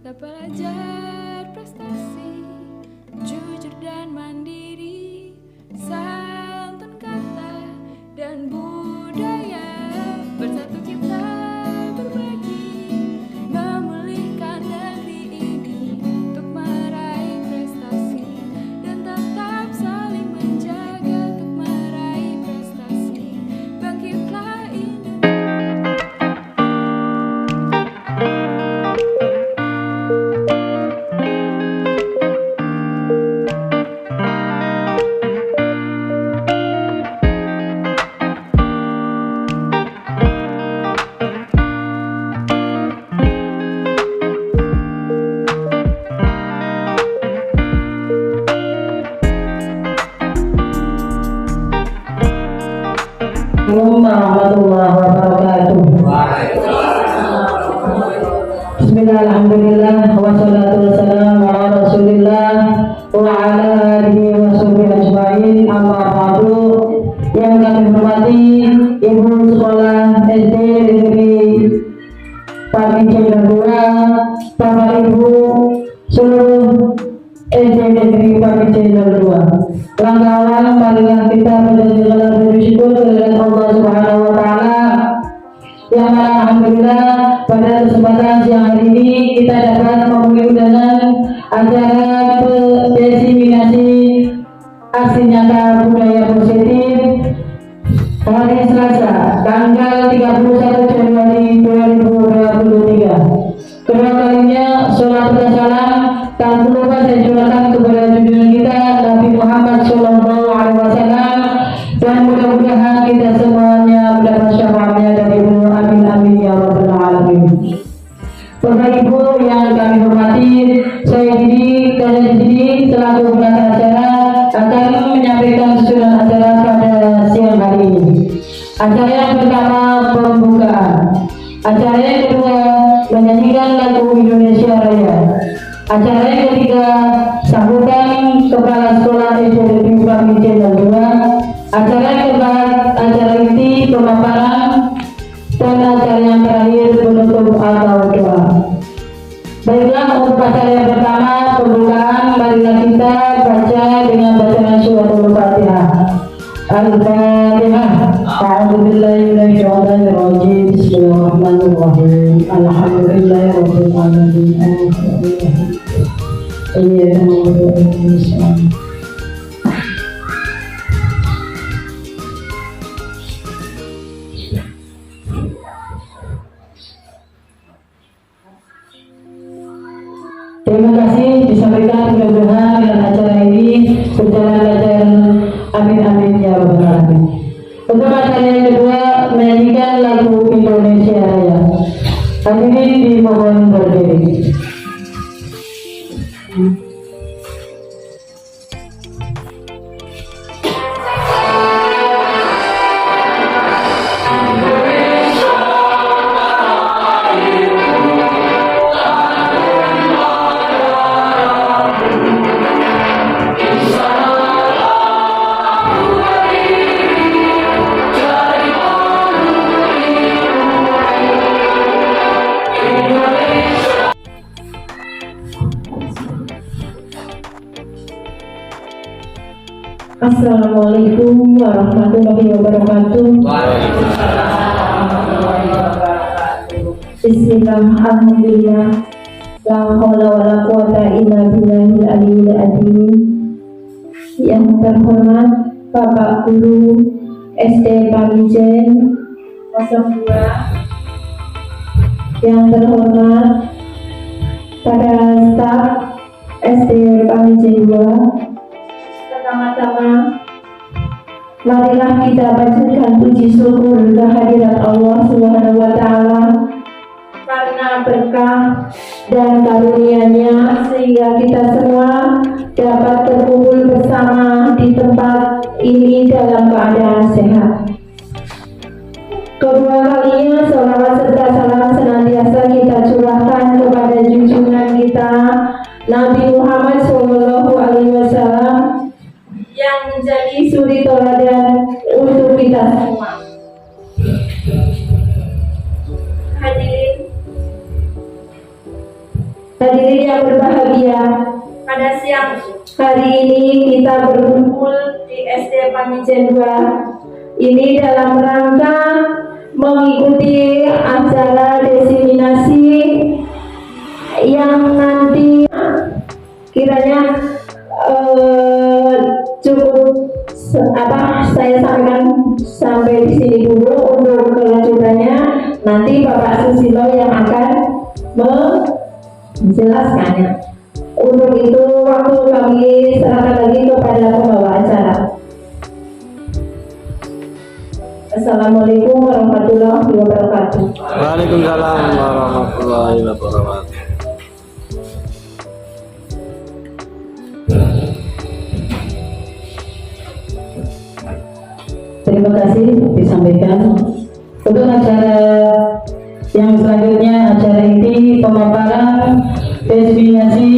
Tak pelajar prestasi, jujur dan mandiri, santun kata dan budaya, bersatu kita berbagi, memulihkan negeri ini untuk meraih prestasi, dan tetap saling menjaga untuk meraih prestasi. Bangkitlah Indonesia. Warahmatullahi wabarakatuh. Bismillahirrahmanirrahim. Wassalatu wassalamu ala Rasulillah wa ala alihi wa sahbihi ajmain. Amma ba'du. Yang kami hormati Ibu Sekolah SD Negeri Pamijen 2, Bapak Ibu seluruh SD Negeri Pamijen 2. Langkah awal marilah kita berdoa bersyukur kepada Allah Subhanahu wa taala yang alhamdulillah pada kesempatan siang hari ini kita dapat memenuhi undangan acara diseminasi aksi nyata budaya positif hari Selasa tanggal 31 Januari 2023. Kedua kalinya sholat dan salam tak lupa saya curahkan kepada junjungan kita Nabi Muhammad Sallallahu Alaihi Wasallam, dan mudah-mudahan kita semuanya mendapat syafaatnya dari beliau. Amin amin ya rabbal alamin. Bapak Ibu yang kami hormati, saya di sini selaku penata acara akan menyampaikan susunan acara pada siang hari ini. Acara yang pertama pembukaan, acara yang kedua menyanyikan lagu Indonesia Raya, acara yang ketiga sambutan kepala sekolah SD Negeri Pamijen 2, acara yang keempat acara inti pemaparan, dan acara yang terakhir penutup atau doa. Baiklah, untuk acara yang pertama pembukaan, marilah kita baca dengan bacaan suratul Fatihah. Al-Fatihah. A'udzubillahi minasyaitonir rajim. Bismillahirrahmanirrahim. Alhamdulillahirabbil alamin. Iyyaka na'budu wa iyyaka nasta'in. Terima kasih disampaikan, mudah-mudahan dengan acara ini berjalan lancar. Amin amin ya rabbal alamin. Untuk acara yang kedua menyanyikan lagu Indonesia Raya. Hadirin dimohon berdiri. Assalamualaikum warahmatullahi wabarakatuh. Bismillah, alhamdulillah, la haula wala quwata illa billahil aliyil azim. Yang terhormat Bapak Guru SD Pamijen 02, yang terhormat para staf SD Pamijen 2, pertama-tama marilah kita panjatkan puji syukur kehadirat Allah Subhanahu wa taala karena berkah dan karunia-Nya sehingga kita semua dapat berkumpul bersama di tempat ini dalam keadaan sehat. Kedua kalinya sholawat serta salam senantiasa kita curahkan kepada junjungan kita Nabi Muhammad Sallallahu Alaihi Wasallam yang menjadi suri teladan untuk kita semua. Hadirin Hadirin yang berbahagia, Pada siang hari ini kita berkumpul di SD Pamijen 2 ini dalam rangka mengikuti acara diseminasi yang nanti kiranya cukup saya sampaikan sampai di sini dulu. Untuk kelanjutannya nanti Bapak Susilo yang akan menjelaskannya. Untuk itu waktu kami serahkan lagi kepada pembawa acara. Assalamualaikum warahmatullahi wabarakatuh. Waalaikumsalam warahmatullahi wabarakatuh. Terima kasih disampaikan. Untuk acara yang selanjutnya, acara ini pemaparan destinasi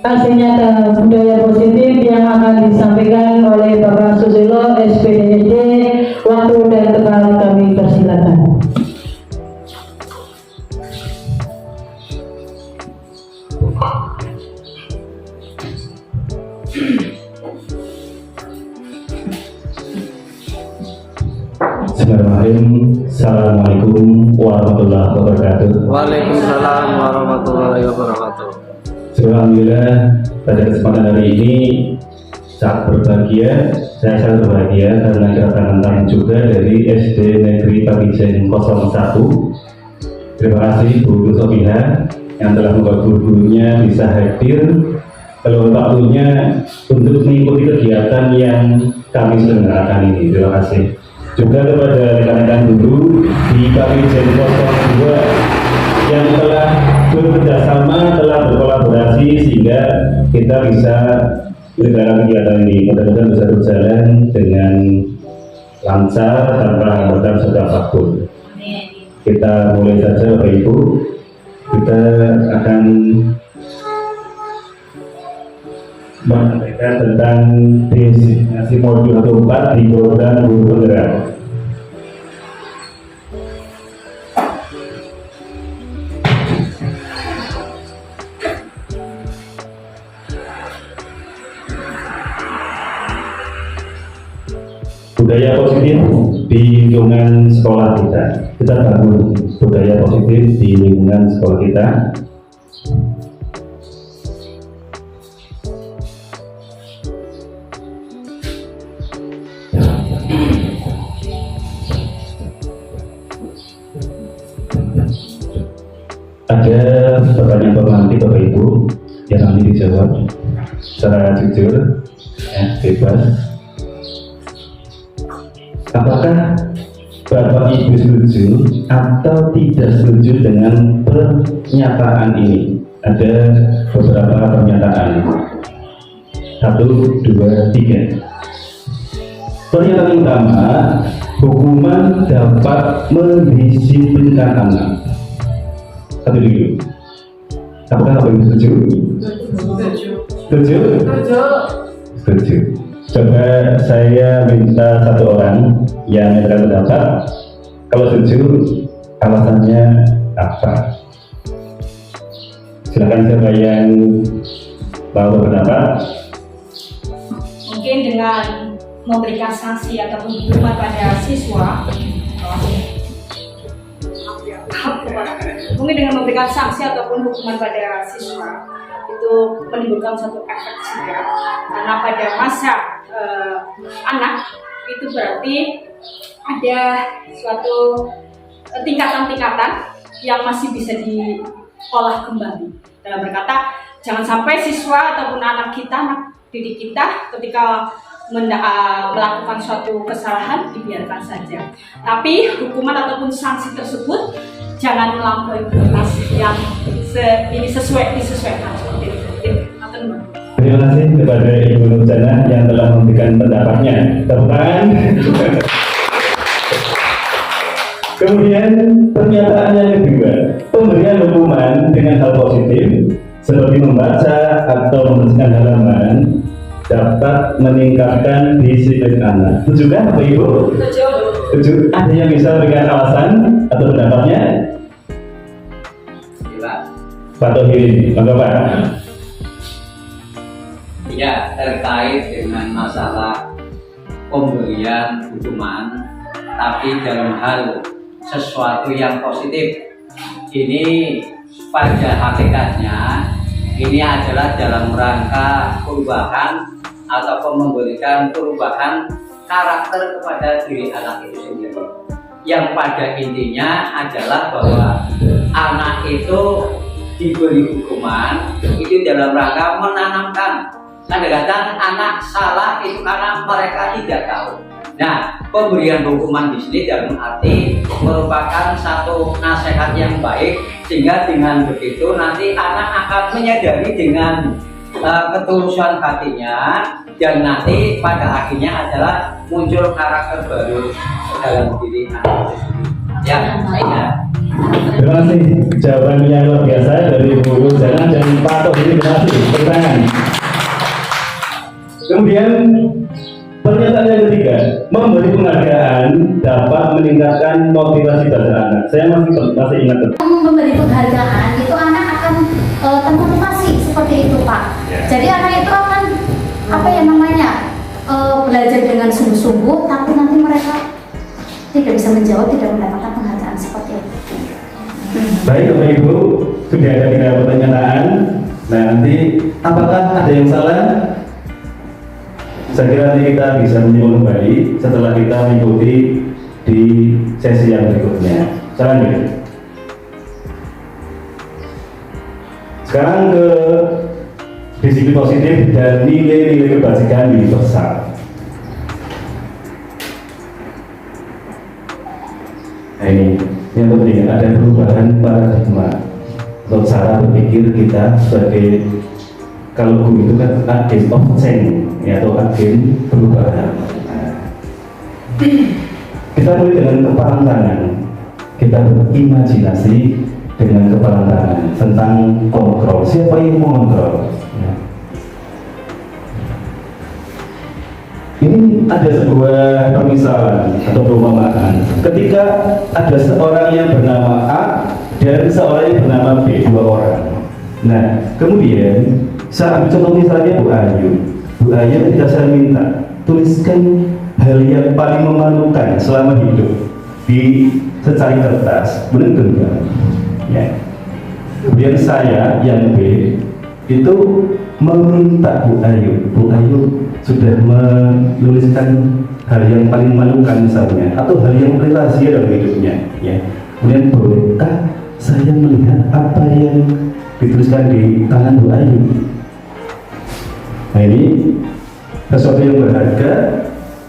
hasil nyata budaya positif yang akan disampaikan oleh Bapak Susilo SPDD. Waktu dan tempat kami persilakan. Bismillahirrahmanirrahim. Assalamualaikum warahmatullahi wabarakatuh. Waalaikumsalam warahmatullahi wabarakatuh. Alhamdulillah pada kesempatan hari ini sangat berbahagia. Saya sangat berbahagia karena kedatangan tamu juga dari SD Negeri Pamijen 01. Terima kasih Bu Sofiha yang telah membuat guru-gurunya bisa hadir kalau waktunya untuk mengikuti kegiatan yang kami selenggarakan ini. Terima kasih. Juga kepada rekan-rekan guru di Pamijen 02 yang telah bekerjasama, telah berkolaborasi sehingga kita bisa menyelenggarakan kegiatan ini. Mudah-mudahan bisa berjalan dengan lancar tanpa hambatan serta apapun. Kita mulai saja Bapak Ibu. Kita akan menyampaikan tentang destinasi modul 4 di program Guru Penggerak. Budaya positif di lingkungan sekolah kita. Kita bangun budaya positif di lingkungan sekolah kita. Ada pertanyaan nanti Bapak Ibu yang nanti dijawab secara jujur, bebas. Apakah Bapak Ibu setuju atau tidak setuju dengan pernyataan ini? Ada beberapa pernyataan. 1, 2, 3. Pernyataan utama, hukuman dapat mendisiplinkan anak. 1 dulu. Apakah Bapak Ibu setuju? Setuju? Setuju. Coba saya minta 1 orang yang menyatakan pendapat. Kalau setuju, alasannya apa? Silakan siapa yang mau berpendapat. mungkin dengan memberikan sanksi ataupun hukuman pada siswa, mungkin dengan memberikan sanksi ataupun hukuman pada siswa itu menimbulkan satu efek juga, karena pada masa anak itu berarti ada suatu tingkatan-tingkatan yang masih bisa diolah kembali. Dalam berkata, jangan sampai siswa ataupun anak kita, anak didik kita ketika melakukan suatu kesalahan dibiarkan saja. Tapi hukuman ataupun sanksi tersebut jangan melampaui batas yang disesuaikan. Terima kasih kepada Ibu Nurjana yang telah memberikan pendapatnya. Tepuk tangan. Kemudian pernyataan yang kedua, pemberian hukuman dengan hal positif seperti membaca atau membersihkan halaman dapat meningkatkan disiplin anak. Setuju kan Bapak Ibu? Setuju. Ada yang bisa memberikan alasan atau pendapatnya? Pak Tohirin, maka Pak. Ya, terkait dengan masalah pemberian hukuman, tapi dalam hal sesuatu yang positif. Ini pada hakikatnya ini adalah dalam rangka perubahan ataupun memberikan perubahan karakter kepada diri anak itu sendiri. Yang pada intinya adalah bahwa anak itu diberi hukuman itu dalam rangka menanamkan. Kadang-kadang anak salah itu karena mereka tidak tahu. Nah, pemberian hukuman di sini dalam arti merupakan satu nasihat yang baik, sehingga dengan begitu nanti anak akan menyadari dengan ketulusan hatinya, dan nanti pada akhirnya adalah muncul karakter baru dalam diri anak itu sendiri. Ya, saya. Terima kasih jawaban yang luar biasa dari Bu Ruzana dan Pak Tohirin. Terima kasih. Bertangan. Kemudian pernyataan yang ketiga, memberi penghargaan dapat meningkatkan motivasi pada anak. Saya masih ingat. Memberi penghargaan itu anak akan termotivasi seperti itu, Pak. Jadi anak itu akan apa ya namanya belajar dengan sungguh-sungguh, tapi nanti mereka tidak bisa menjawab, tidak mendapatkan penghargaan seperti itu. Baik Bapak Ibu, sudah ada 3 pertanyaan. Nah, nanti apakah ada yang salah? Saya kira nanti kita bisa menyimpulkan kembali setelah kita mengikuti di sesi yang berikutnya. Selanjutnya, sekarang ke disiplin positif dan nilai-nilai kebajikan universal. Nah, ini yang penting, ada perubahan paradigma atau cara berpikir kita sebagai, kalau guru itu kan agent of change ya, atau agen perubahan. Kita mulai dengan kepalan tangan, kita berimajinasi dengan kepalan tangan tentang kontrol. Siapa yang mengontrol? Ya. Ini ada sebuah permisalan atau perumpamaan. Ketika ada seorang yang bernama A dan seorang yang bernama B, 2 orang. Nah, kemudian saya ambil contoh misalnya Bu Ayu. Bu Ayu ketika saya minta tuliskan hal yang paling memalukan selama hidup di secari kertas, benar-benar. Ya. Kemudian saya yang B itu meminta Bu Ayu sudah menuliskan hal yang paling memalukan misalnya, atau hal yang rahasia dalam hidupnya. Ya. Kemudian bolehkah saya melihat apa yang dituliskan di tangan Bu Ayu? Nah, ini sesuatu yang berharga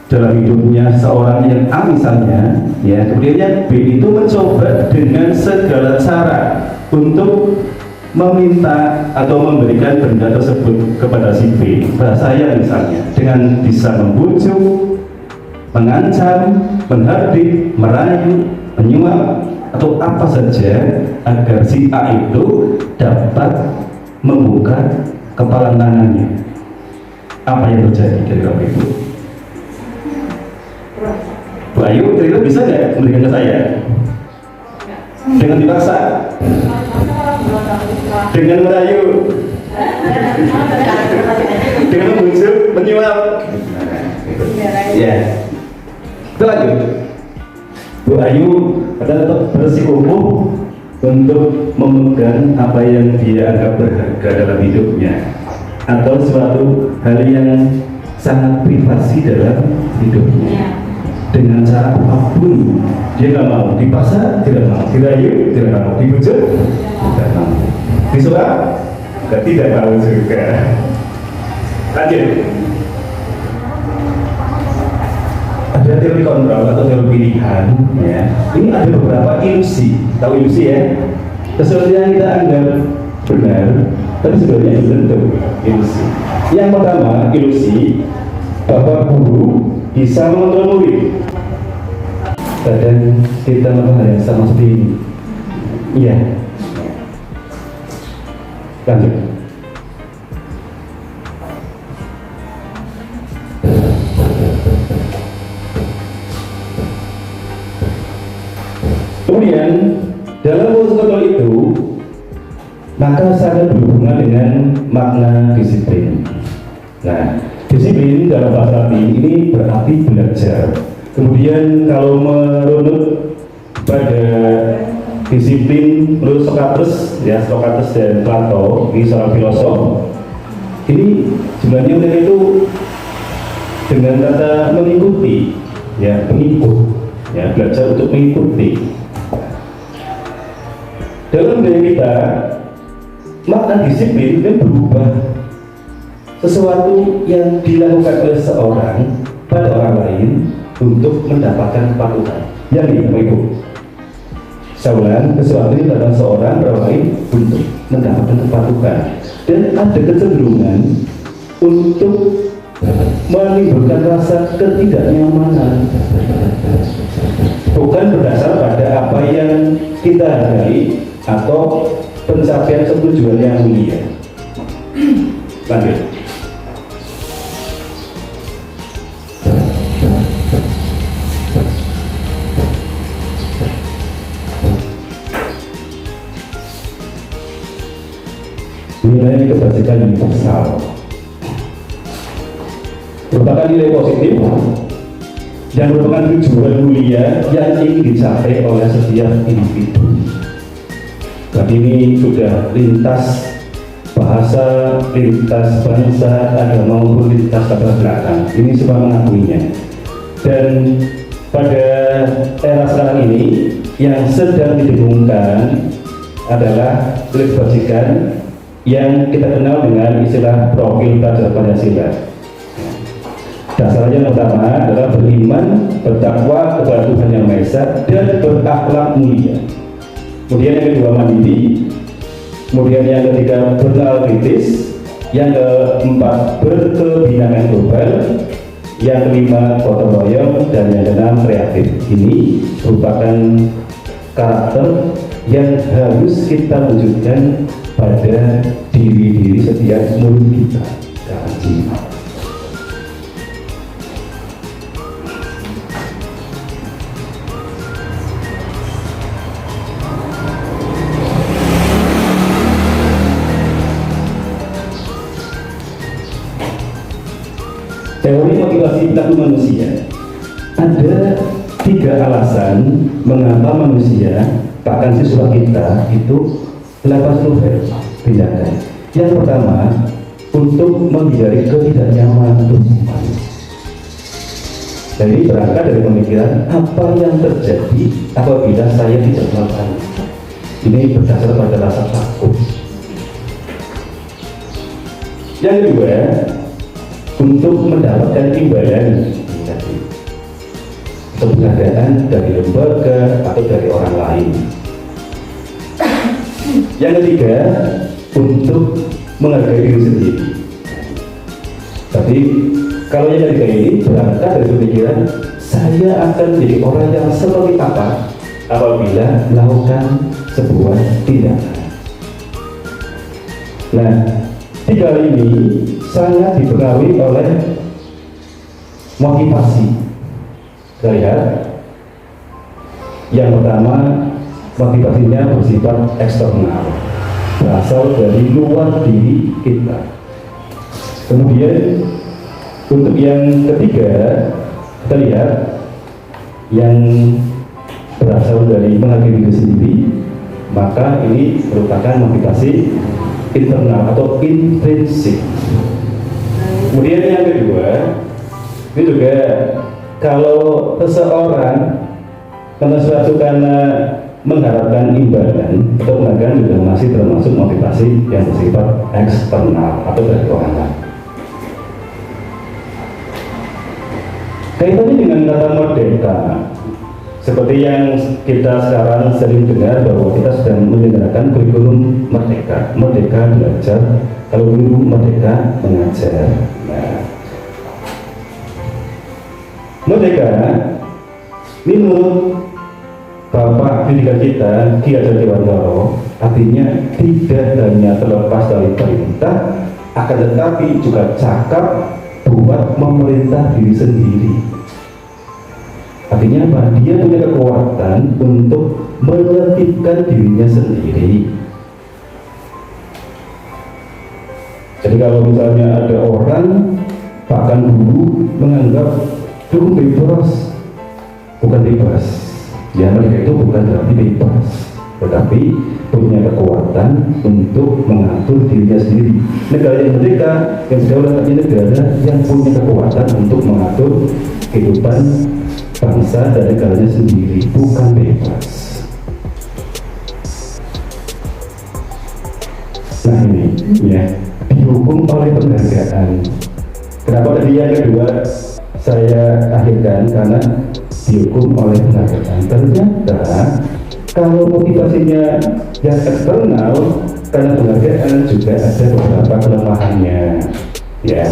dalam hidupnya seorang yang A misalnya, ya. Kemudian yang B itu mencoba dengan segala cara untuk meminta atau memberikan benda tersebut kepada si B, kepada saya misalnya, dengan bisa membujuk, mengancam, menghardik, merayu, menyuap, atau apa saja agar si A itu dapat membuka kepala tangannya. Apa yang terjadi dari Bapak Ibu? Bu Ayu, kira-kira bisa nggak memberikan ke saya? Dengan dipaksa? Dengan merayu? Dengan membujuk, menyuap? Ya. Kita lanjut. Bu Ayu adalah bersikukuh untuk memegang apa yang dia anggap berharga dalam hidupnya, atau suatu hal yang sangat privasi dalam hidupnya. Dengan cara apapun dia nggak mau, dipaksa tidak mau, dirayu tidak mau, dibujuk tidak mau, disuap tidak mau juga. Lanjut. Ada teori kontrol atau teori pilihan, ya. Ini ada beberapa ilusi, tahu ilusi ya? Sesuatu yang kita anggap benar, tapi sebenarnya belum tentu ilusi. Yang pertama, ilusi bahwa guru bisa mengontrol murid. Kadang kita melakukan yang sama seperti ini. Iya. Lanjut. Kemudian dalam proses kontrol itu maka sangat berhubungan dengan makna disiplin. Nah, disiplin dalam bahasa Latin ini berarti belajar. Kemudian kalau merunut pada disiplin menurut Socrates, ya Socrates dan Plato, ini seorang filosof, ini sebenarnya mereka itu dengan kata mengikuti, ya pengikut, ya belajar untuk mengikuti. Dalam budaya kita, makna disiplin itu berubah. Sesuatu yang dilakukan oleh seorang pada orang lain untuk mendapatkan kepatuhan. Yang ini Ibu. Saya ulang, sesuatu yang dilakukan seorang pada orang lain untuk mendapatkan kepatuhan. Dan ada kecenderungan untuk menimbulkan rasa ketidaknyamanan. Bukan berdasar pada apa yang kita hargai atau pencapaian tujuan yang mulia. Lanjut. Nilai kebajikan universal merupakan nilai positif yang merupakan tujuan mulia yang ingin dicapai oleh setiap individu. Dan ini sudah lintas bahasa, lintas bangsa, agama maupun lintas latar belakang. Ini semua mengakuinya. Dan pada era sekarang ini yang sedang didengungkan adalah kebajikan yang kita kenal dengan istilah profil pelajar Pancasila. Dasarnya yang pertama adalah beriman, bertakwa kepada Tuhan Yang Maha Esa, dan berakhlak mulia. Kemudian yang kedua mandiri, kemudian yang ketiga bernalar kritis, yang keempat berkebinekaan global, yang kelima gotong royong, dan yang keenam kreatif. Ini merupakan karakter yang harus kita wujudkan pada diri setiap murid kita dalam jiwa. Teori motivasi perilaku manusia. Ada 3 alasan mengapa manusia, bahkan siswa kita itu melakukan suatu tindakan. Yang pertama, untuk menghindari ketidaknyamanan hukuman. Jadi berangkat dari pemikiran apa yang terjadi apabila saya tidak melakukan. Ini berdasar pada rasa takut. Yang kedua, untuk mendapatkan imbalan atau penghargaan dari lembaga atau dari orang lain. Yang ketiga, untuk menghargai diri sendiri. Tapi kalau yang ketiga ini berangkat dari pemikiran saya akan menjadi orang yang seperti apa apabila melakukan sebuah tindakan. Nah, 3 hal ini sangat dipengaruhi oleh motivasi. Kita lihat, yang pertama motivasinya bersifat eksternal, berasal dari luar diri kita. Kemudian untuk yang ketiga, kita lihat yang berasal dari menghargai diri sendiri, maka ini merupakan motivasi internal atau intrinsik. Kemudian yang kedua, ini juga kalau seseorang karena sesuatu karena mengharapkan imbalan atau penghargaan juga masih termasuk motivasi yang bersifat eksternal atau dari orang lain. Kaitannya dengan kata merdeka, seperti yang kita sekarang sering dengar bahwa kita sedang mendengarkan kurikulum merdeka, merdeka belajar, kalau guru merdeka mengajar. Nah, merdeka ini menurut Bapak pendidikan kita, Ki Hajar Dewantara, artinya tidak hanya terlepas dari perintah, akan tetapi juga cakap buat memerintah diri sendiri. Artinya apa? Dia punya kekuatan untuk menertibkan dirinya sendiri. Jadi kalau misalnya ada orang bahkan dulu menganggap itu bebas, bukan bebas. Ya, mereka itu bukan berarti bebas, tetapi punya kekuatan untuk mengatur dirinya sendiri. Negara yang merdeka, yang berdaulat negara yang punya kekuatan untuk mengatur kehidupan bangsa dan negaranya sendiri, bukan bebas. Nah ini, ya, dihukum oleh penghargaan. Kenapa tadi yang kedua saya akhirkan? Karena dihukum oleh penghargaan. Ternyata kalau motivasinya yang eksternal, karena penghargaan juga ada beberapa kelemahannya, ya.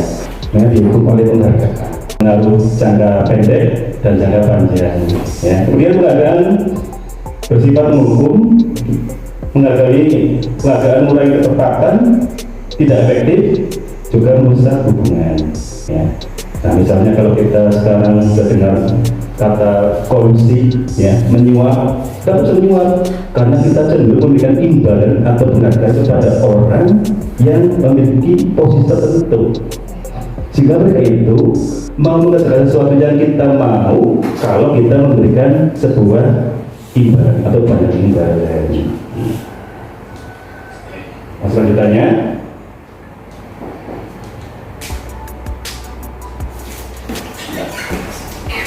Nah, dihukum oleh penghargaan, pengaruh jangka pendek dan jangka panjang, ya. Kemudian penghargaan bersifat menghukum, penghargaan mulai ketepatan, tidak efektif, juga merusak hubungan, ya. Nah, misalnya kalau kita sekarang sudah dengar kata korupsi, ya, menyuap, kita harus menyuap karena kita cenderung memberikan imbalan atau penghargaan kepada orang yang memiliki posisi tertentu, sehingga mereka itu mau mengerjakan sesuatu yang kita mau kalau kita memberikan sebuah imbalan atau banyak imbalan. Nah, selanjutnya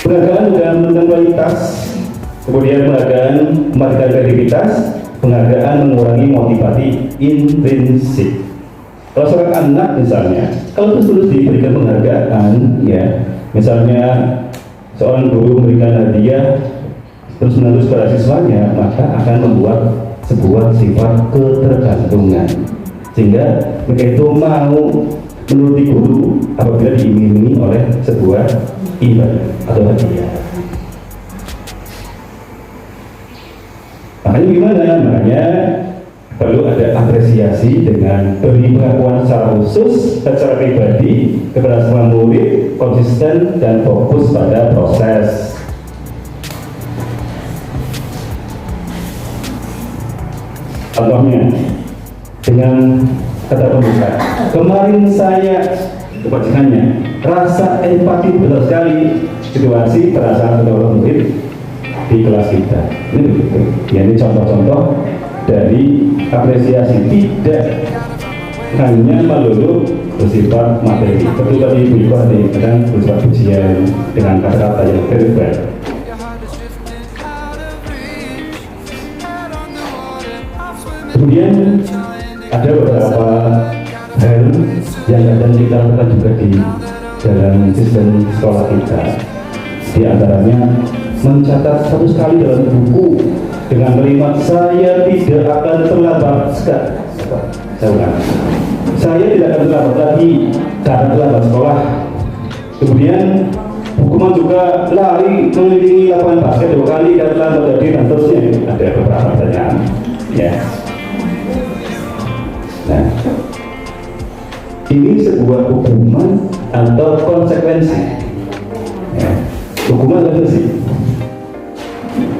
penghargaan juga menunjukkan kualitas, kemudian penghargaan mematikan kreativitas, penghargaan mengurangi motivasi intrinsik. Kalau seorang anak misalnya, kalau terus diberikan penghargaan, ya, misalnya seorang guru memberikan hadiah terus menerus pada siswanya, maka akan membuat sebuah sifat ketergantungan, sehingga mereka itu mau menuruti guru apabila diiming-imingi oleh sebuah imbalan atau hadiah. Makanya gimana? Makanya perlu ada apresiasi dengan beri pengakuan secara khusus, secara pribadi kepada semua murid, konsisten dan fokus pada proses. Contohnya dengan kata pembuka, kemarin saya kebajikannya, rasa empati betul sekali situasi perasaan kedua murid di kelas kita. Ini begitu. Ya, ini contoh-contoh dari apresiasi, tidak hanya melulu bersifat materi. Seperti tadi Ibu Iko tadi kadang bersifat pujian dengan kata-kata yang verbal. Kemudian ada beberapa hal yang kadang kita lakukan juga di dalam sistem sekolah kita. Di antaranya mencatat satu kali dalam buku dengan kalimat saya tidak akan terlambat. Saya ulang, saya tidak akan terlambat lagi karena terlambat sekolah. Kemudian hukuman juga lari mengelilingi lapangan basket 2 kali dan terlambat tadi, dan terusnya. Ada beberapa pertanyaan, ya. Nah, ini sebuah hukuman atau konsekuensi, ya. Hukuman atau konsekuensi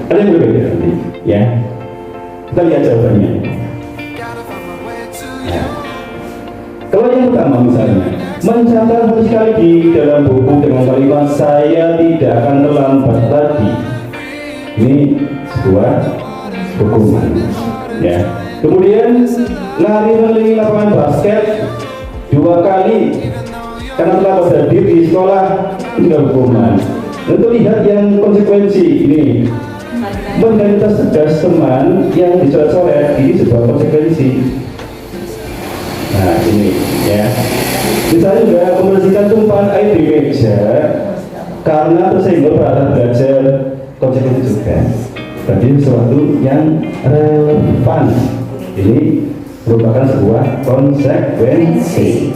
ada yang berbeda nanti, ya. Kita lihat jawabannya. Nah, kalau yang pertama misalnya mencatat sekali di dalam buku dengan kalimat saya tidak akan terlambat lagi, ini sebuah hukuman, ya. Kemudian lari mengelilingi lapangan basket 2 kali karena telah hadir di sekolah, juga hukuman. Untuk lihat yang konsekuensi ini, mentalitas cerdas teman yang dicoret-coret, ini sebuah konsekuensi. Nah ini, ya. Misalnya juga membersihkan tumpahan air di meja karena tersinggung pada belajar, konsekuensi juga. Berarti sesuatu yang relevan. Ini merupakan sebuah konsekuensi.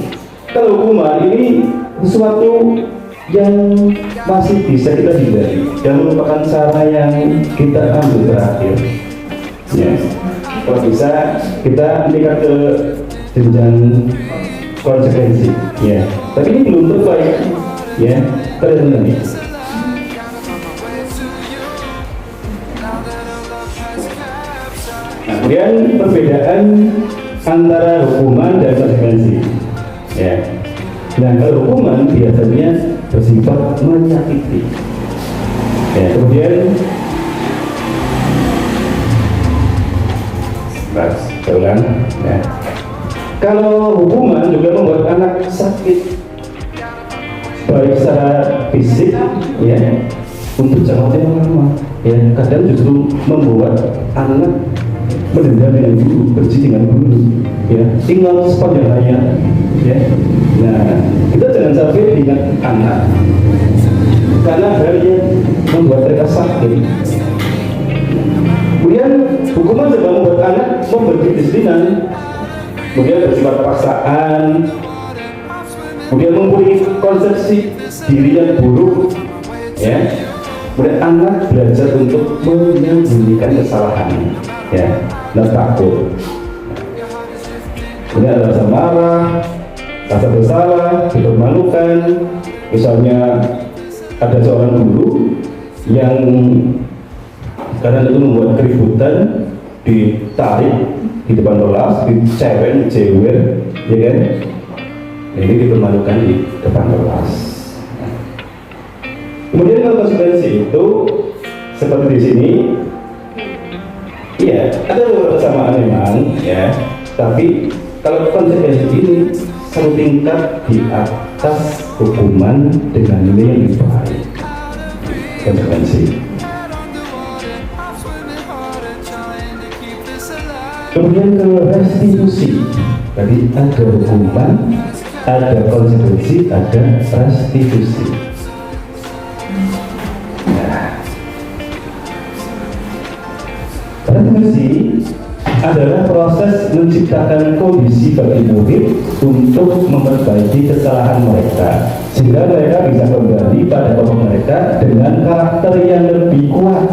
Kalau hukuman ini sesuatu yang masih bisa kita hindari dan merupakan cara yang kita ambil terakhir, ya. Kalau bisa kita meningkat ke jenjang konsekuensi, ya. Tapi ini belum terbaik, ya. Kalian ini. Kemudian perbedaan antara hukuman dan konsekuensi. Ya. Nah, kalau hukuman biasanya bersifat menyakiti. Ya, kemudian ulang. Ya. Kalau hukuman juga membuat anak sakit, baik secara fisik, ya, untuk jangka yang lama, ya, kadang justru membuat anak mendendam dengan guru, benci dengan guru, ya, tinggal sepanjang hayat, ya. Nah, kita jangan sampai ingat anak karena hal yang membuat mereka sakit. Kemudian hukuman juga membuat anak membenci disiplinan, kemudian bersifat paksaan, kemudian mempunyai konsepsi diri yang buruk, ya. Kemudian anak belajar untuk menyembunyikan kesalahan, ya, dan takut. Kemudian ada rasa marah, rasa bersalah, dipermalukan. Misalnya ada seorang guru yang karena itu membuat keributan, ditarik di depan kelas, dicewer, ya kan? Ini dipermalukan di depan kelas. Kemudian kalau konsekuensi itu seperti di sini, ya ada beberapa kesamaan memang, ya. Tapi kalau konsekuensi ini satu tingkat di atas hukuman dengan nilai yang lebih baik. Konsekuensi. Kemudian ke restitusi. Tadi ada hukuman, ada konsekuensi, ada restitusi. Nah, restitusi adalah proses menciptakan kondisi bagi murid untuk memperbaiki kesalahan mereka, sehingga mereka bisa kembali pada kelompok mereka dengan karakter yang lebih kuat.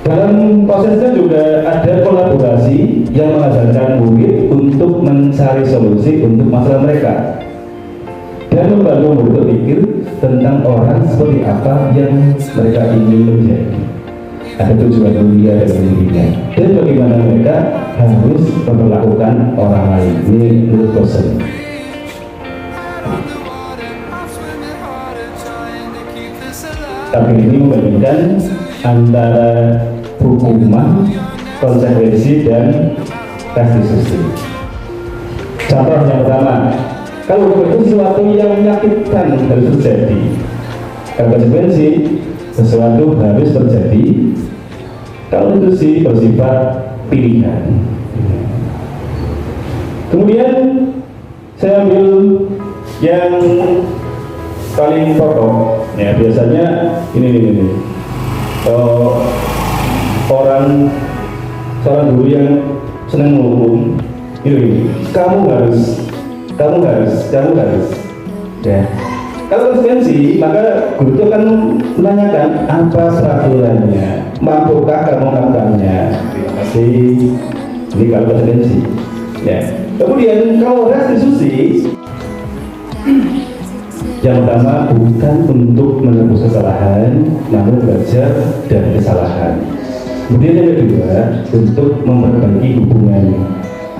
Dalam prosesnya juga ada kolaborasi yang mengajarkan murid untuk mencari solusi untuk masalah mereka dan membantu murid berpikir tentang orang seperti apa yang mereka ingin menjadi, ada tujuan mulia dalam dirinya, dan bagaimana mereka harus memperlakukan orang lain. Ini menurut dosen. Tapi ini membandingkan antara hukuman, konsekuensi, dan restitusi. Contoh yang pertama, kalau hukum itu sesuatu yang menyakitkan harus terjadi. Kalau konsekuensi, sesuatu harus terjadi. Kalau restitusi bersifat pilihan. Kemudian saya ambil yang paling pokok. Ya, biasanya ini. Seorang guru yang senang menghukum, ini kamu harus, ya. Kalau konsekuensi, maka guru itu akan menanyakan apa peraturannya, mampukah kamu melakukannya. Terima kasih. Ini kalau konsekuensi, ya. Kemudian kalau restitusi, yang pertama bukan untuk menebus kesalahan, namun belajar dari kesalahan. Kemudian yang kedua untuk memperbaiki hubungan.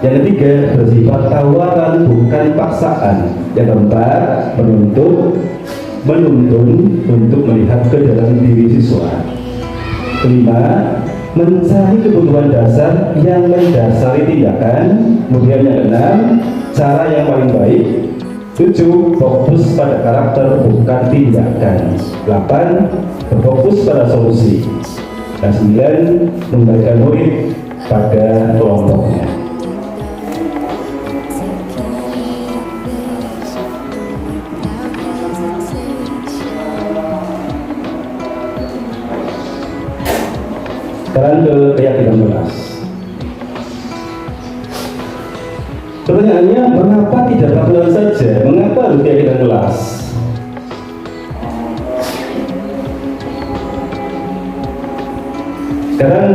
Yang ketiga bersifat tawaran bukan paksaan. Yang keempat menuntun untuk melihat ke dalam diri siswa. Kelima, mencari kebutuhan dasar yang mendasari tindakan. Kemudian yang keenam, cara yang paling baik. 7. Fokus pada karakter bukan tindakan. 8. Berfokus pada solusi. Dan 9. Memberikan murid pada kelompoknya. Sekarang ke keyakinan kelas. Pertanyaannya, mengapa tidak peraturan saja? Mengapa harus keyakinan kelas? Sekarang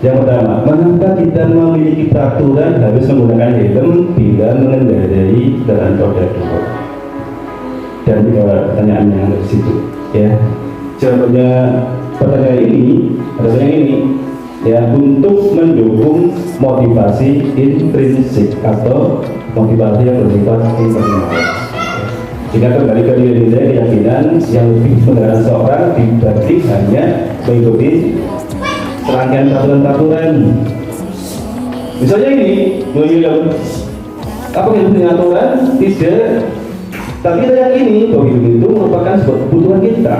yang pertama, mengapa kita memiliki peraturan harus menggunakan helm bila mengendarai kendaraan roda 2? Dan pertanyaan yang dari situ, ya. Jawabannya pertanyaan ini adalah yang ini. ya untuk mendukung motivasi intrinsik atau motivasi yang bersifat internal. Jika kembali ke diri saya, keyakinan yang lebih benar seorang dibanding hanya mengikuti serangkaian peraturan-peraturan. Misalnya ini, menghilangkan apa yang punya aturan? Tidak. Tapi kita yakini bahwa hidup itu merupakan sebuah kebutuhan kita.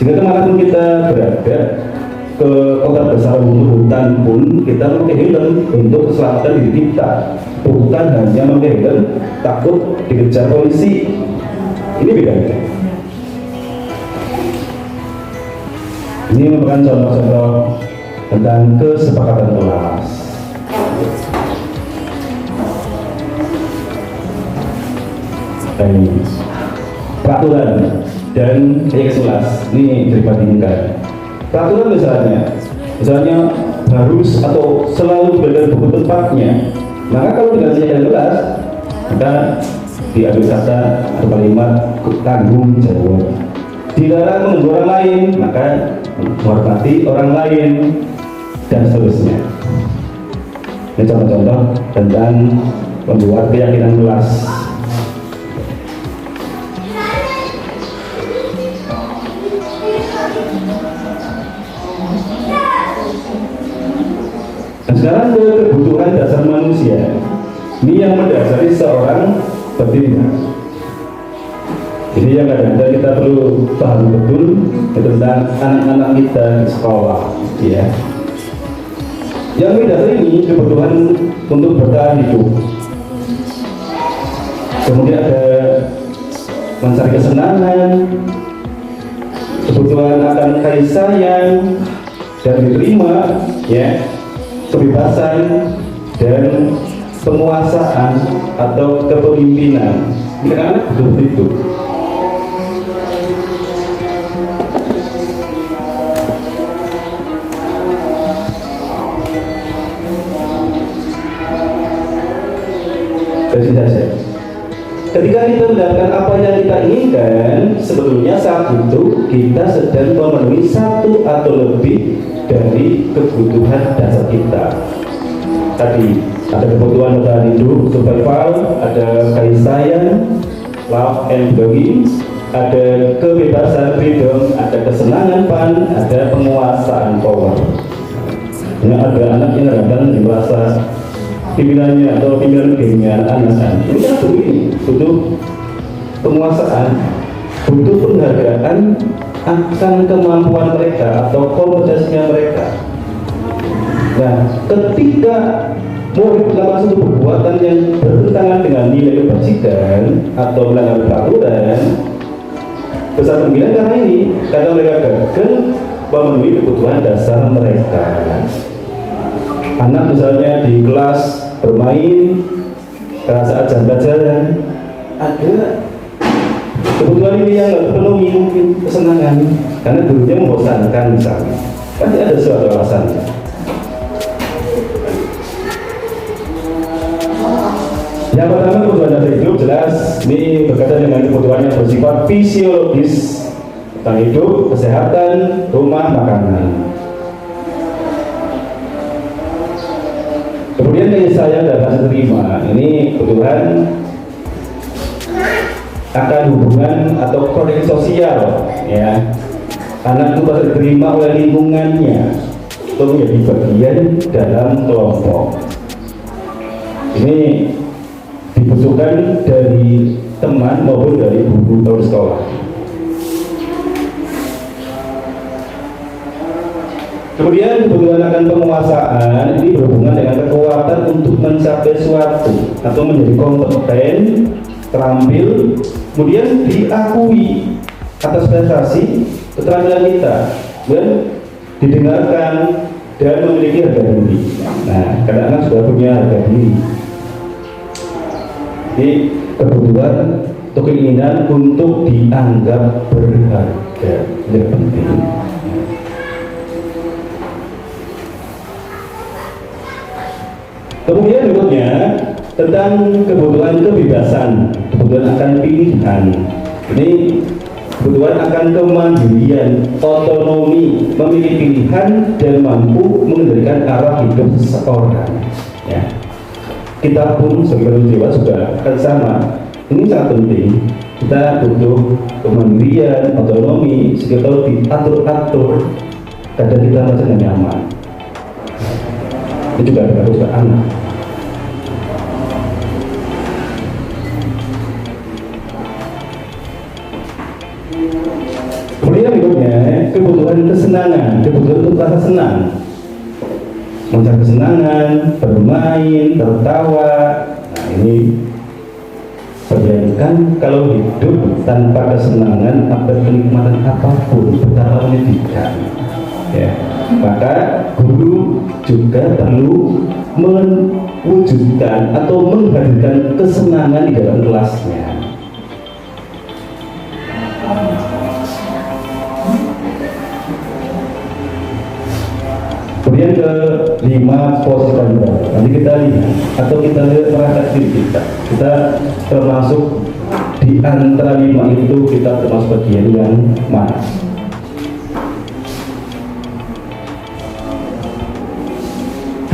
Jika kemanapun kita berada, ke kota besar untuk hutan pun kita memakai helm untuk keselamatan diri kita, bukan hanya memakai helm takut dikejar polisi. Ini bedanya. Ini merupakan contoh-contoh tentang kesepakatan kelas. Baik, peraturan dan kelas ini dibandingkan. Peraturan misalnya harus atau selalu berada buku tempatnya. Maka kalau dikasih kelas, maka diambil kata atau kalimat tanggung jawab. Dilarang mengganggu orang lain, maka menghormati orang lain dan seterusnya. Ini contoh-contoh tentang membuat keyakinan kelas. Dan sekarang ke kebutuhan dasar manusia. Ini yang mendasari seorang betina. Jadi yang kadang-kadang kita perlu paham betul tentang anak-anak kita di sekolah, ya. Yang mendasari ini kebutuhan untuk bertahan hidup. Kemudian ada mencari kesenangan, kebutuhan akan kasih sayang dan diterima, ya, kebebasan dan penguasaan atau kepemimpinan. Ini kan butuh itu. Ketika kita mendapatkan apa yang kita inginkan, sebetulnya saat itu kita sedang memenuhi satu atau lebih dari kebutuhan dasar kita. Tadi ada kebutuhan bertahan hidup, survival, ada kasih sayang, love and belonging, ada kebebasan, freedom, ada kesenangan, fun, ada penguasaan, power. Nah, ada anak yang kadang merasa pimpinannya atau pimpinan gengnya anak-anak ini kan butuh penguasaan, butuh penghargaan akan kemampuan mereka atau kompetensinya mereka. Nah, ketika murid melakukan suatu perbuatan yang bertentangan dengan nilai kebajikan atau melanggar peraturan, besar kemungkinan karena ini, karena mereka gagal memenuhi kebutuhan dasar mereka. Anak misalnya di kelas bermain, saat jam pelajaran ada kebutuhan ini yang nggak terpenuhi, mungkin kesenangan karena gurunya membosankan misalnya, pasti ada suatu alasannya. Yang pertama kebutuhan dasar hidup jelas ini berkaitan dengan kebutuhan yang bersifat fisiologis tentang hidup, kesehatan, rumah, makanan. Kemudian kasih sayang dan rasa terima, ini kebutuhan akan hubungan atau koneksi sosial, ya. Anak itu harus diterima oleh lingkungannya untuk menjadi bagian dalam kelompok. Ini dibutuhkan dari teman maupun dari guru atau sekolah. Kemudian kebutuhan akan penguasaan ini berhubungan dengan kekuatan untuk mencapai suatu atau menjadi kompeten, terampil, kemudian diakui atas prestasi keterampilan kita dan didengarkan dan memiliki harga diri. Nah, kadang-kadang sudah punya harga diri. Ini kebutuhan atau keinginan untuk dianggap berharga, ini penting. Kemudian berikutnya tentang kebutuhan kebebasan, kebutuhan akan pilihan. Ini kebutuhan akan kemandirian, otonomi, memiliki pilihan dan mampu mengendalikan arah hidup seseorang. Ya. Kita pun sebagai manusia juga akan sama. Ini sangat penting. Kita butuh kemandirian, otonomi, sehingga kalau diatur-atur, kadang kita merasa nggak nyaman. Itu juga berlaku juga anak. Kemudian berikutnya, kebutuhan kesenangan, kebutuhan untuk rasa senang, mencari kesenangan, bermain, tertawa. Nah ini bayangkan kalau hidup tanpa kesenangan atau kenikmatan apapun, betapa menyedihkan. Ya, maka guru juga perlu mewujudkan atau menghadirkan kesenangan di dalam kelasnya. Kemudian kelima, posisi kontrol. Nanti kita lihat atau kita lihat diri kita termasuk di antara 5 itu, kita termasuk bagian yang mana?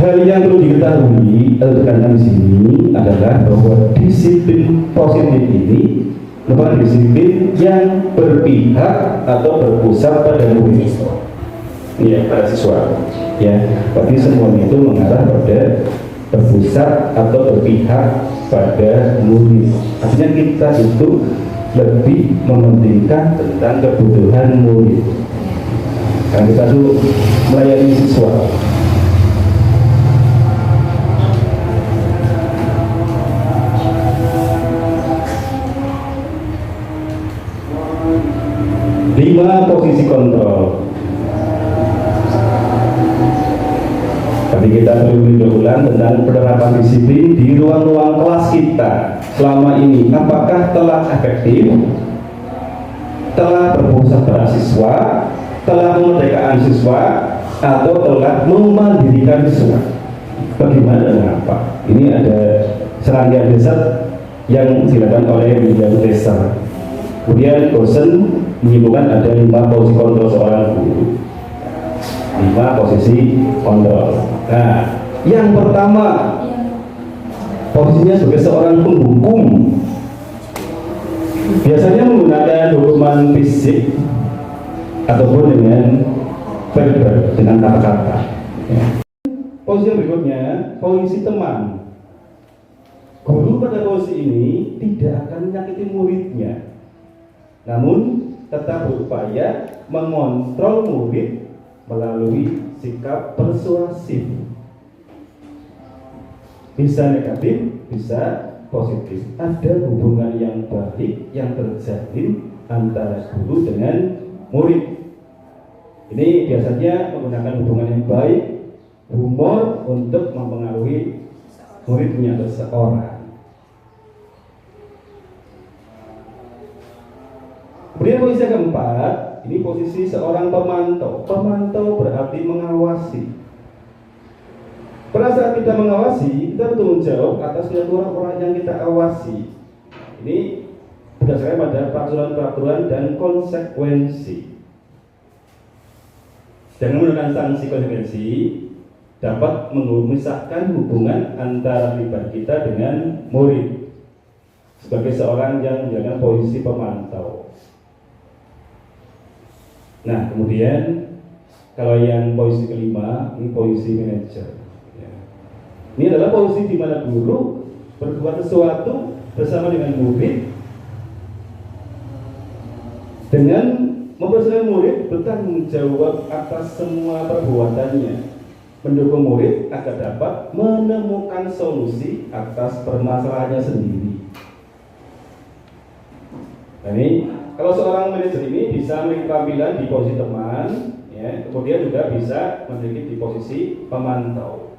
Hal yang perlu diketahui atau ditekankan di sini adalah bahwa disiplin positif ini merupakan disiplin yang berpihak atau berpusat pada murid, ya, pada siswa. Ya, berarti semuanya itu mengarah pada berpusat atau berpihak pada murid. Artinya kita itu lebih mementingkan tentang kebutuhan murid. Karena kita itu melayani siswa. Lima, posisi kontrol. Tapi kita perlu berulang tentang penerapan disiplin di ruang-ruang kelas kita selama ini. Apakah telah efektif, telah berpusat pada siswa, telah memerdekakan siswa, atau telah memandirikan siswa? Bagaimana dan apa? Ini ada serangkaian riset yang dilakukan oleh William Lesser. Kemudian dosen menyimpulkan ada 5 posisi kontrol seorang guru. 5 posisi kontrol. Nah, yang pertama, posisinya sebagai seorang penghukum. Biasanya menggunakan hukuman fisik ataupun dengan verbal, dengan kata-kata. Ya. Posisi yang berikutnya, posisi teman. Guru pada posisi ini tidak akan menyakiti muridnya, namun tetap berupaya mengontrol murid melalui sikap persuasif. Bisa negatif, bisa positif. Ada hubungan yang baik yang terjalin antara guru dengan murid. Ini biasanya menggunakan hubungan yang baik, humor untuk mempengaruhi muridnya atau seseorang. Kemudian posisi yang keempat, ini posisi seorang pemantau. Pemantau berarti mengawasi. Pada saat kita mengawasi, kita bertanggung jawab atas orang-orang yang kita awasi. Ini berdasarkan pada peraturan-peraturan dan konsekuensi. Dengan menggunakan sanksi konsekuensi, dapat memisahkan hubungan antara pribadi kita dengan murid sebagai seorang yang menjalankan posisi pemantau. Nah, kemudian kalau yang posisi kelima, ini posisi manajer. Ya. Ini adalah posisi di mana guru berbuat sesuatu bersama dengan murid, dengan mempersiapkan murid bertanggung jawab atas semua perbuatannya, mendukung murid agar dapat menemukan solusi atas permasalahannya sendiri. Nah, ini kalau seorang manajer ini bisa memiliki keterampilan di posisi teman, ya, kemudian juga bisa memiliki di posisi pemantau,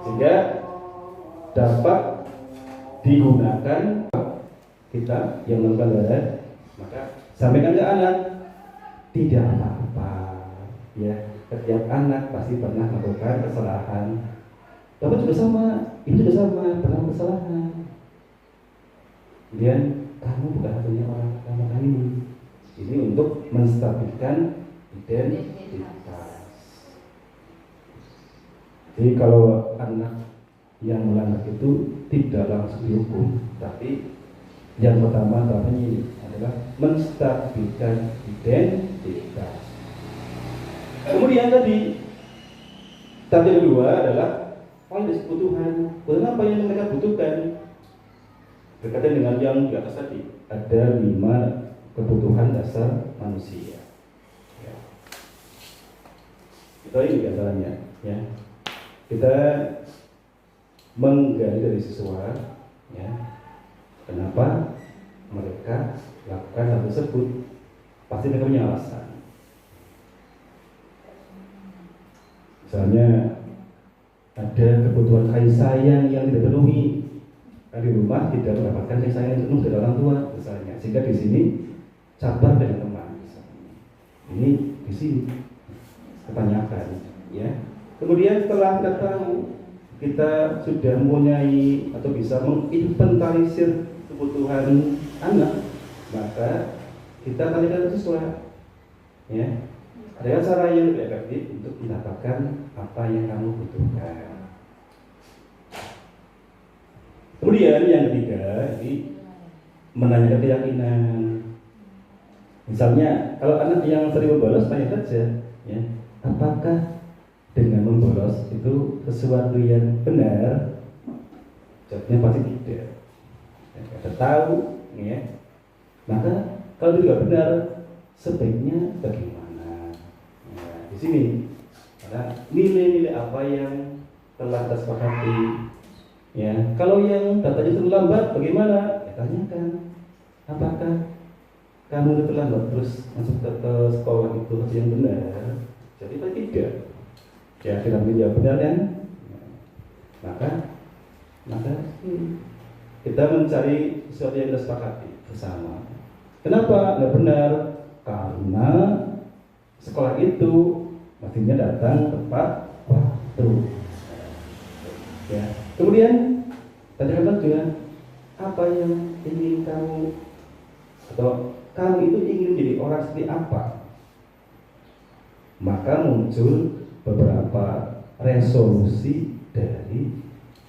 sehingga dapat digunakan kita yang melakukan. Maka sampaikan ke anak, tidak apa-apa, ya, setiap anak pasti pernah melakukan kesalahan. Bapak juga sama, ibu juga sama, pernah kesalahan. Kemudian kamu bukan satunya orang ini. Ini untuk menstabilkan identitas. Jadi kalau anak yang melanggar itu tidak langsung dihukum, tapi yang pertama ini adalah menstabilkan identitas. Kemudian tadi kedua adalah kualitas kebutuhan. Kebutuhan apa yang mereka butuhkan? Berkaitan dengan yang di atas tadi, ada 5 kebutuhan dasar manusia. Ya. Itu ini diantaranya. Ya. Kita menggali dari siswa, ya, kenapa mereka lakukan hal tersebut? Pasti mereka punya alasan. Misalnya ada kebutuhan kasih sayang yang tidak dipenuhi, di rumah tidak mendapatkan kasih sayang yang penuh dari orang tua, misalnya. Sehingga di sini cabar dengan teman, misalnya. Ini di sini kebanyakan, ya. Kemudian setelah kita tahu, kita sudah mempunyai atau bisa menginventarisir kebutuhan anak, maka kita tanyakan sesuai, ya. Ada cara yang lebih efektif untuk mendapatkan apa yang kamu butuhkan. Kemudian yang ketiga, ini menanyakan keyakinan. Misalnya, kalau anak yang sering membolos, tanya saja, ya, apakah dengan membolos itu sesuatu yang benar? Jawabnya pasti tidak. Ya, kita tahu, ya. Maka kalau tidak benar, sebaiknya bagaimana? Di sini ada nilai-nilai apa yang telah kita sepakati, ya. Kalau yang datanya terlambat bagaimana? Ya, tanyakan, apakah kamu terlambat terus masuk ke sekolah itu yang benar? Jadi tidak, ya, kita menjawab benar kan? Maka kita mencari sesuatu yang kita sepakati bersama. Kenapa nggak benar? Karena sekolah itu mestinya datang tepat waktu. Ya. Kemudian tanyakan juga apa yang ingin kamu, atau kamu itu ingin menjadi orang seperti apa. Maka muncul beberapa resolusi dari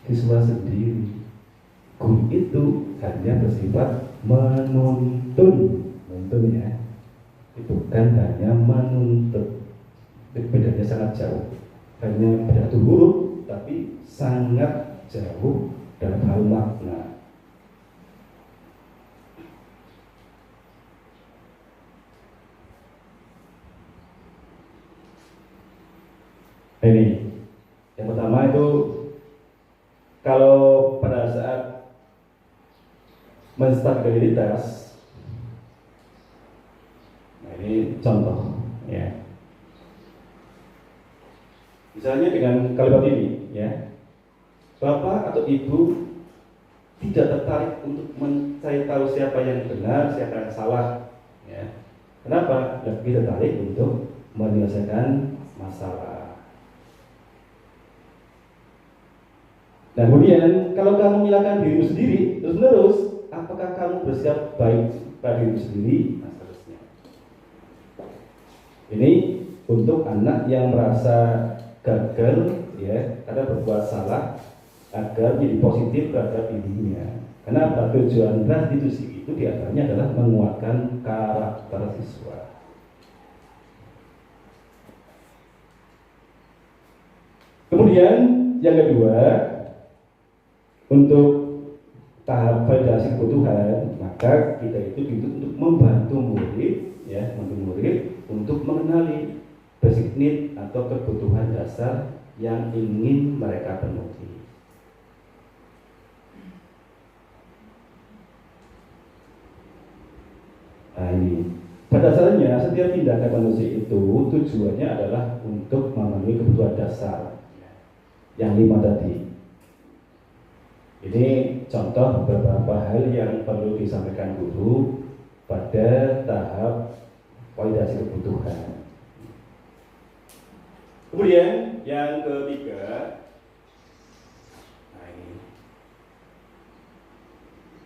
siswa sendiri. Guru itu hanya bersifat menuntun, ya. Bukan hanya menuntut. Bedanya sangat jauh. Hanya beda huruf, tapi sangat jauh dalam hal makna. Ini yang pertama itu, kalau pada saat menstabilitas, nah ini contoh, ya. Misalnya dengan kalimat ini, ya, bapak atau ibu tidak tertarik untuk mencari tahu siapa yang benar, siapa yang salah, ya. Kenapa? Lebih tertarik untuk menyelesaikan masalah. Dan kemudian kalau kamu menyalahkan dirimu sendiri terus-menerus, apakah kamu bersiap baik pada dirimu sendiri? Nah, seterusnya. Ini untuk anak yang merasa gagal, ya, karena berbuat salah, agar menjadi positif terhadap dirinya. Kenapa? Tujuan restitusi itu diantaranya adalah menguatkan karakter siswa. Kemudian yang kedua, untuk tahap validasi kebutuhan, maka kita itu dituntut untuk membantu murid, ya, untuk mengenali basic need atau kebutuhan dasar yang ingin mereka penuhi. Nah, ini pada dasarnya setiap tindakan manusia itu tujuannya adalah untuk memenuhi kebutuhan dasar yang 5 tadi. Ini contoh beberapa hal yang perlu disampaikan guru pada tahap validasi kebutuhan. Kemudian yang ketiga, nah ini,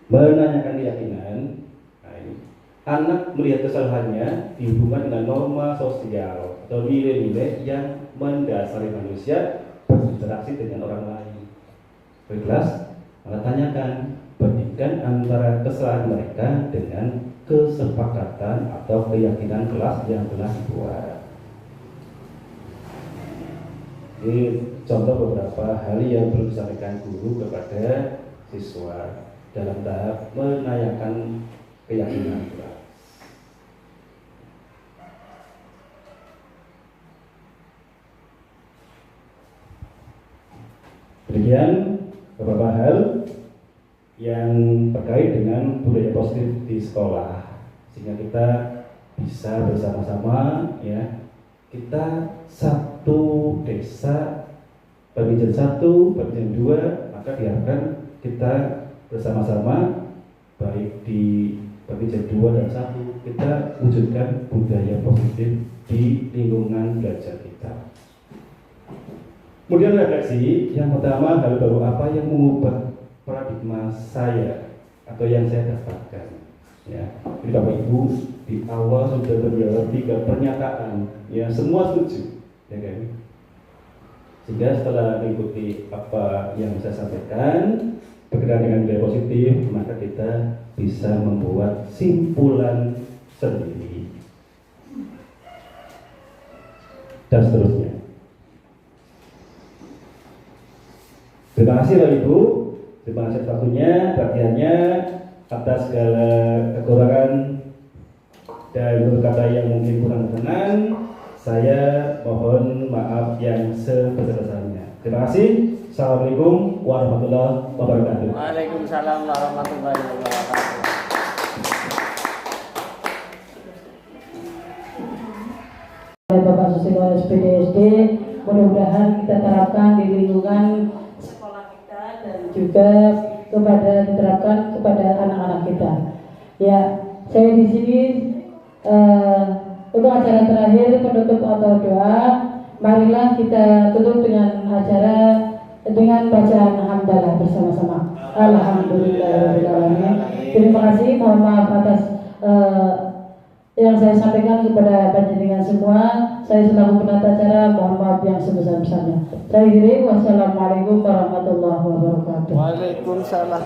menanyakan keyakinan. Nah, ini. Anak melihat kesalahannya dihubungkan dengan norma sosial atau nilai-nilai yang mendasari manusia berinteraksi dengan orang lain. Kelas, maka tanyakan, bandingkan antara kesalahan mereka dengan kesepakatan atau keyakinan kelas yang telah dibuat. Ini contoh beberapa hal yang perlu disampaikan guru kepada siswa dalam tahap menanyakan keyakinan kelas. Demikian beberapa hal yang terkait dengan budaya positif di sekolah, sehingga kita bisa bersama-sama ya, kita satu desa, Pamijen 1, Pamijen 2, maka diharapkan kita bersama-sama baik di Pamijen 2 dan 1 kita wujudkan budaya positif di lingkungan belajar kita. Kemudian refleksi, yang pertama hal baru apa yang mengubah paradigma saya atau yang saya dapatkan. Ya, jadi Bapak Ibu di awal sudah berbicara 3 pernyataan, ya semua setuju, ya kan? Sehingga setelah mengikuti apa yang saya sampaikan berkenaan dengan budaya positif, maka kita bisa membuat simpulan sendiri dan seterusnya. Terima kasih Bapak Ibu, terima kasih atas waktunya, perhatiannya, atas segala kekurangan dan kata yang mungkin kurang berkenan. Saya mohon maaf yang sebesar-besarnya. Terima kasih. Assalamualaikum warahmatullahi wabarakatuh. Waalaikumsalam warahmatullahi wabarakatuh. Bapak Susilo SPDSD, mudah-mudahan kita terapkan di lingkungan sekolah kita dan juga diterapkan kepada anak-anak kita. Ya, saya di sini untuk acara terakhir penutup atau doa, marilah kita tutup dengan acara dengan bacaan hamdalah bersama-sama. Alhamdulillahirobbilalamin. Terima kasih, mohon maaf atas yang saya sampaikan kepada panjenengan semua. Saya selaku penata acara mohon maaf yang sebesar-besarnya. Saya akhiri, wassalamualaikum warahmatullahi wabarakatuh. Waalaikumsalam.